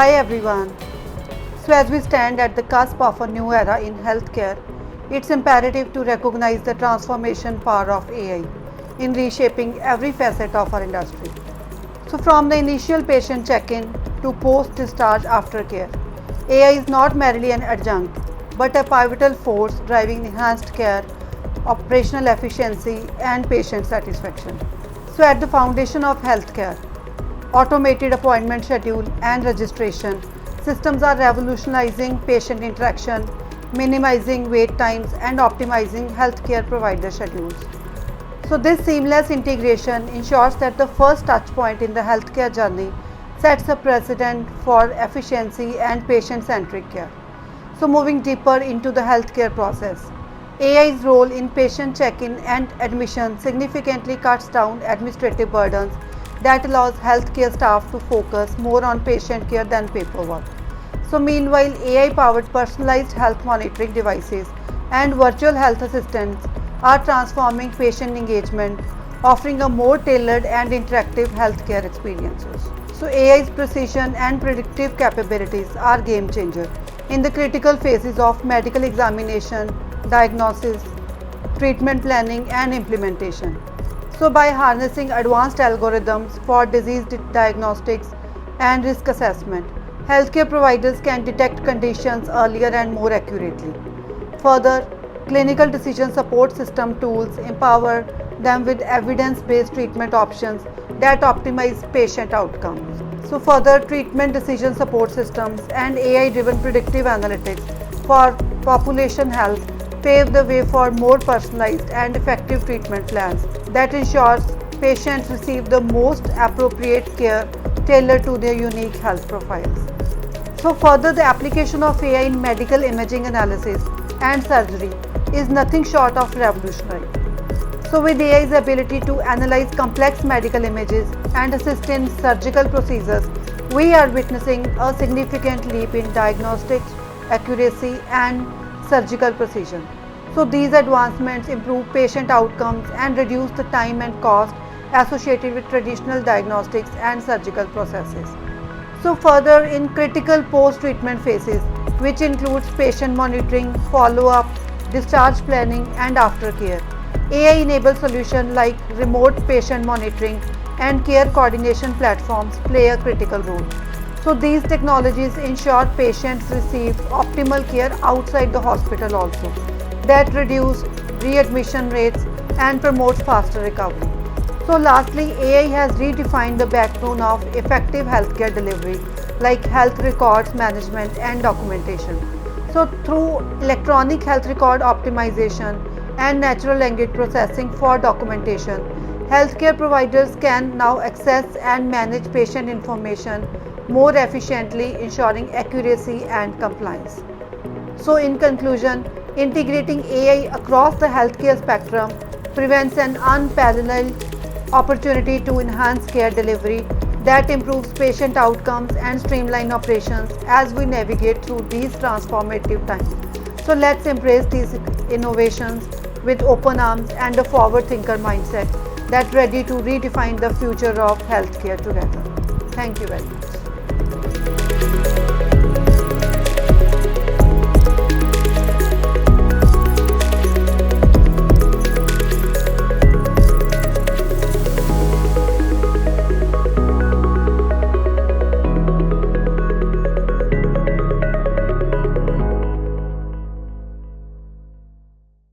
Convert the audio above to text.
Hi everyone. So as we stand at the cusp of a new era in healthcare, it's imperative to recognize the transformation power of AI in reshaping every facet of our industry. So from the initial patient check-in to post-discharge aftercare, AI is not merely an adjunct but a pivotal force driving enhanced care, operational efficiency and patient satisfaction. So at the foundation of healthcare, automated appointment schedule and registration systems are revolutionizing patient interaction, minimizing wait times, and optimizing healthcare provider schedules. So, this seamless integration ensures that the first touchpoint in the healthcare journey sets a precedent for efficiency and patient centric care. So, moving deeper into the healthcare process, AI's role in patient check in and admission significantly cuts down administrative burdens that allows healthcare staff to focus more on patient care than paperwork. So, meanwhile, AI powered personalized health monitoring devices and virtual health assistants are transforming patient engagement, offering a more tailored and interactive healthcare experiences. So, AI's precision and predictive capabilities are game changer in the critical phases of medical examination, diagnosis, treatment planning, and implementation. So, by harnessing advanced algorithms for disease diagnostics and risk assessment, healthcare providers can detect conditions earlier and more accurately. Further, clinical decision support system tools empower them with evidence based treatment options that optimize patient outcomes. So, further treatment decision support systems and AI driven predictive analytics for population health pave the way for more personalized and effective treatment plans that ensures patients receive the most appropriate care tailored to their unique health profiles. So further, the application of AI in medical imaging analysis and surgery is nothing short of revolutionary. So with AI's ability to analyze complex medical images and assist in surgical procedures, we are witnessing a significant leap in diagnostics, accuracy and surgical precision. So these advancements improve patient outcomes and reduce the time and cost associated with traditional diagnostics and surgical processes. So further, in critical post-treatment phases, which includes patient monitoring, follow-up, discharge planning and aftercare, AI-enabled solutions like remote patient monitoring and care coordination platforms play a critical role. So these technologies ensure patients receive optimal care outside the hospital also, that reduce readmission rates and promotes faster recovery. So lastly, AI has redefined the backbone of effective healthcare delivery like health records management and documentation. So through electronic health record optimization and natural language processing for documentation, healthcare providers can now access and manage patient information more efficiently, ensuring accuracy and compliance. So in conclusion, integrating AI across the healthcare spectrum prevents an unparalleled opportunity to enhance care delivery that improves patient outcomes and streamline operations as we navigate through these transformative times. So let's embrace these innovations with open arms and a forward thinker mindset that's ready to redefine the future of healthcare together. Thank you very much.